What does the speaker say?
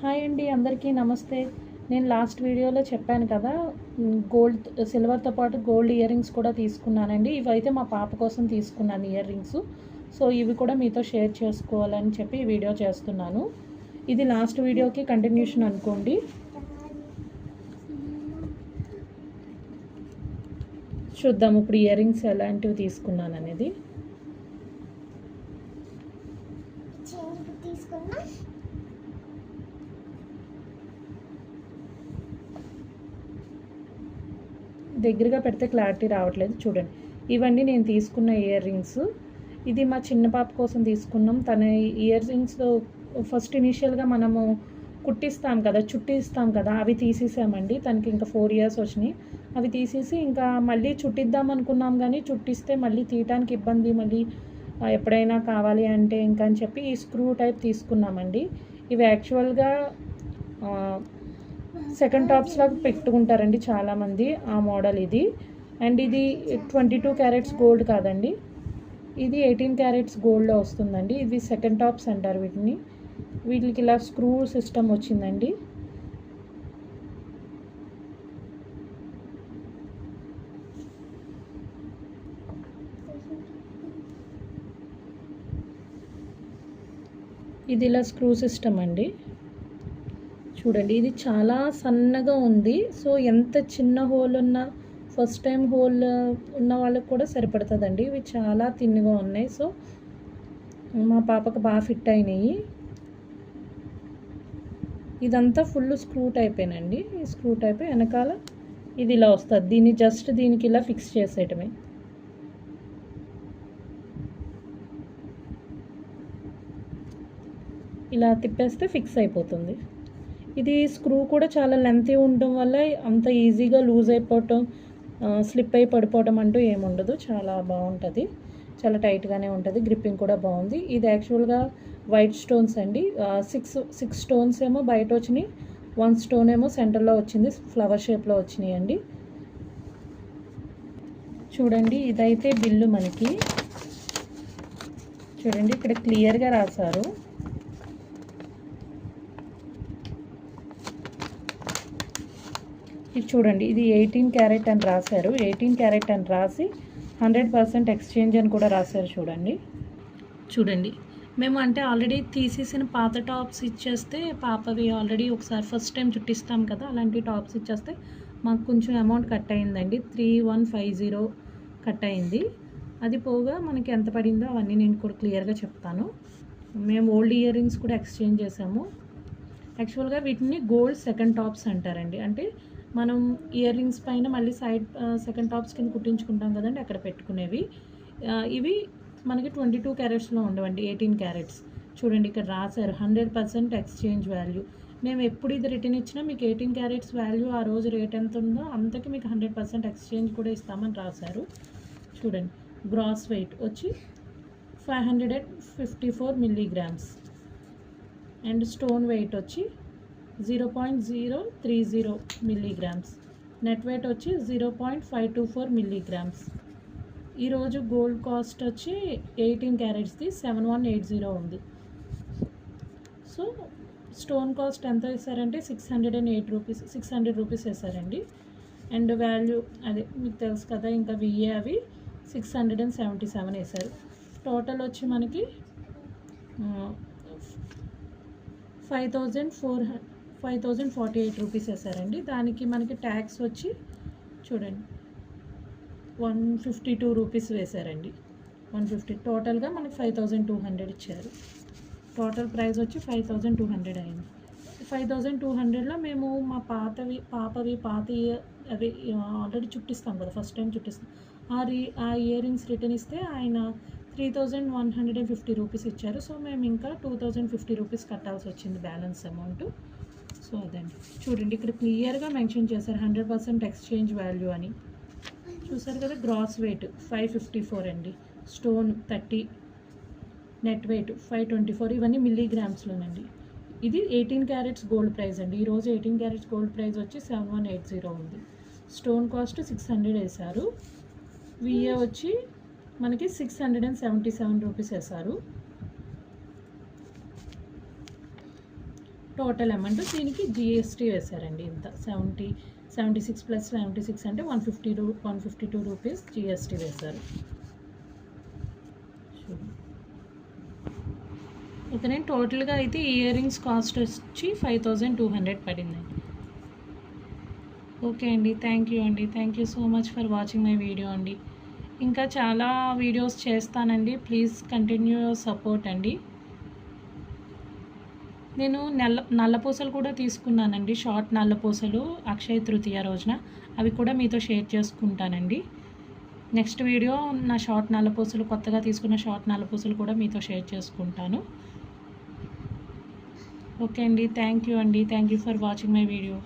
Hi అండి, అందరికీ నమస్తే. నేను లాస్ట్ వీడియోలో చెప్పాను కదా, సిల్వర్తో పాటు గోల్డ్ ఇయర్ రింగ్స్ కూడా తీసుకున్నానండి. ఇవైతే మా పాప కోసం తీసుకున్నాను ఇయర్ రింగ్స్. సో ఇవి కూడా మీతో షేర్ చేసుకోవాలని చెప్పి ఈ వీడియో చేస్తున్నాను. ఇది లాస్ట్ వీడియోకి కంటిన్యూషన్ అనుకోండి. చూద్దాం ఇప్పుడు ఇయర్ రింగ్స్ ఎలాంటివి తీసుకున్నాను అనేది. దగ్గరగా పెడితే క్లారిటీ రావట్లేదు, చూడండి. ఇవన్నీ నేను తీసుకున్న ఇయర్ రింగ్స్. ఇది మా చిన్న పాప కోసం తీసుకున్నాం. తన ఇయర్ రింగ్స్లో ఫస్ట్ ఇనీషియల్గా మనము కుట్టిస్తాం కదా, చుట్టిస్తాం కదా, అవి తీసేసామండి. తనకి ఇంకా 4 years వచ్చినాయి. అవి తీసేసి ఇంకా మళ్ళీ చుట్టిద్దాం అనుకున్నాం, కానీ చుట్టిస్తే మళ్ళీ తీయటానికి ఇబ్బంది, మళ్ళీ ఎప్పుడైనా కావాలి అంటే ఇంకా అని చెప్పి ఈ స్క్రూ టైప్ తీసుకున్నామండి. ఇవి యాక్చువల్గా సెకండ్ టాప్స్ లాగా పెట్టుకుంటారండి చాలామంది, ఆ మోడల్ ఇది. అండ్ ఇది 22 క్యారెట్స్ గోల్డ్ కాదండి, ఇది 18 క్యారెట్స్ గోల్డ్లో వస్తుందండి. ఇది సెకండ్ టాప్స్ అంటారు వీటిని. వీటికి ఇలా స్క్రూ సిస్టమ్ వచ్చిందండి. ఇది ఇలా స్క్రూ సిస్టమ్ అండి. చూడండి, ఇది చాలా సన్నగా ఉంది. సో ఎంత చిన్న హోల్ ఉన్న, ఫస్ట్ టైం హోల్ ఉన్న వాళ్ళకి కూడా సరిపడుతుందండి. ఇవి చాలా తిన్నగా ఉన్నాయి. సో మా పాపకు బాగా ఫిట్ అయినాయి. ఇదంతా ఫుల్ స్క్రూ టైపేనండి. ఈ స్క్రూ టైప్ వెనకాల ఇది ఇలా వస్తుంది. దీన్ని జస్ట్ దీనికి ఇలా ఫిక్స్ చేసేయటమే. ఇలా తిప్పేస్తే ఫిక్స్ అయిపోతుంది. ఇది స్క్రూ కూడా చాలా లెంతీ ఉండటం వల్ల అంత ఈజీగా లూజ్ అయిపోవటం, స్లిప్ అయి పడిపోవటం అంటూ ఏముండదు. చాలా బాగుంటుంది, చాలా టైట్గానే ఉంటుంది. గ్రిప్పింగ్ కూడా బాగుంది. ఇది యాక్చువల్గా వైట్ స్టోన్స్ అండి. సిక్స్ స్టోన్స్ ఏమో బయట వచ్చినాయి, 1 స్టోన్ ఏమో సెంటర్లో వచ్చింది, ఫ్లవర్ షేప్లో వచ్చినాయి అండి. చూడండి, ఇదైతే బిల్లు మనకి. చూడండి, ఇక్కడ క్లియర్గా రాశారు. ఇది చూడండి, ఇది 18 క్యారెట్ అని రాశారు. 18 క్యారెట్ అని రాసి 100% ఎక్స్చేంజ్ అని కూడా రాశారు. చూడండి, మేము అంటే ఆల్రెడీ తీసేసిన పాత టాప్స్ ఇచ్చేస్తే, పాపవి ఆల్రెడీ ఒకసారి ఫస్ట్ టైం చుట్టిస్తాం కదా, అలాంటి టాప్స్ ఇచ్చేస్తే మాకు కొంచెం అమౌంట్ కట్ అయిందండి. 3150 కట్ అయింది. అది పోగా మనకి ఎంత పడిందో అవన్నీ నేను కూడా క్లియర్గా చెప్తాను. మేము ఓల్డ్ ఇయర్ రింగ్స్ కూడా ఎక్స్చేంజ్ చేసాము. యాక్చువల్గా వీటిని గోల్డ్ సెకండ్ టాప్స్ అంటారండి. అంటే మనం ఇయర్ రింగ్స్ పైన మళ్ళీ సైడ్ సెకండ్ టాప్స్ కింద కుట్టించుకుంటాం కదండి, అక్కడ పెట్టుకునేవి. ఇవి మనకి 22 క్యారెట్స్లో ఉండవండి, 18 క్యారెట్స్. చూడండి, ఇక్కడ రాశారు 100% ఎక్స్చేంజ్ వాల్యూ. మేము ఎప్పుడు ఇది రిటర్న్ ఇచ్చినా మీకు 18 క్యారెట్స్ వాల్యూ ఆ రోజు రేట్ ఎంత ఉందో అంతకి మీకు 100% ఎక్స్చేంజ్ కూడా ఇస్తామని రాశారు. చూడండి, గ్రాస్ వెయిట్ వచ్చి 554 మిల్లీగ్రామ్స్ అండ్ స్టోన్ వెయిట్ వచ్చి 0.030 మిల్లీగ్రామ్స్. నెట్ వెయిట్ వచ్చి 0.524 మిల్లీగ్రామ్స్. ఈరోజు గోల్డ్ కాస్ట్ వచ్చి 18 క్యారెట్స్ది 7180 ఉంది. సో స్టోన్ కాస్ట్ ఎంత వేసారంటే 608 రూపీస్, 600 రూపీస్ వేసారండి. అండ్ వాల్యూ అదే మీకు తెలుసు కదా, ఇంకా విఏ అవి 677 వేసారు. టోటల్ వచ్చి మనకి 5048 రూపీస్ వేసారండి. దానికి మనకి ట్యాక్స్ వచ్చి చూడండి 152 రూపీస్ వేసారండి. 150 టోటల్గా మనకి 5200 ఇచ్చారు. టోటల్ ప్రైస్ వచ్చి 5200 అయింది. 5200లో మేము మా పాపవి అవి ఆల్రెడీ చుట్టిస్తాం కదా, ఫస్ట్ టైం చుట్టిస్తాం. ఆ ఇయర్ రింగ్స్ రిటర్న్ ఇస్తే ఆయన 3150 రూపీస్ ఇచ్చారు. సో మేము ఇంకా 2050 రూపీస్ కట్టాల్సి వచ్చింది బ్యాలెన్స్ అమౌంట్. సో అదండి, చూడండి, ఇక్కడ క్లియర్గా మెన్షన్ చేశారు 100% ఎక్స్చేంజ్ వాల్యూ అని. చూసారు కదా, గ్రాస్ వెయిట్ 554 అండి, స్టోన్ 30, నెట్ వెయిట్ 524, ఇవన్నీ మిల్లీగ్రామ్స్లోనండి. ఇది 18 క్యారెట్స్ గోల్డ్ ప్రైస్ అండి. ఈరోజు 18 క్యారెట్స్ గోల్డ్ ప్రైస్ వచ్చి 7180 ఉంది. స్టోన్ కాస్ట్ 600 వేశారు. విఏ వచ్చి మనకి 677 రూపీస్ వేశారు. Total amount. దీనికి జిఎస్టీ వేశారండి ఇంత 76 ప్లస్ 76 అంటే 152 రూపీస్ జిఎస్టీ వేశారు. ఓకే, నేను టోటల్గా అయితే ఇయర్ రింగ్స్ కాస్ట్ వచ్చి 5200 పడిందండి. ఓకే అండి, thank you so much for watching my video అండి. ఇంకా చాలా వీడియోస్ చేస్తానండి, ప్లీజ్ కంటిన్యూ యువర్ సపోర్ట్ అండి. నేను నల్లపూసలు కూడా తీసుకున్నానండి, షార్ట్ నల్లపూసలు అక్షయ తృతీయ రోజున. అవి కూడా మీతో షేర్ చేసుకుంటానండి. నెక్స్ట్ వీడియో నా షార్ట్ నల్లపూసలు, కొత్తగా తీసుకున్న షార్ట్ నల్లపూసలు కూడా మీతో షేర్ చేసుకుంటాను. ఓకే అండి, thank you for watching my video.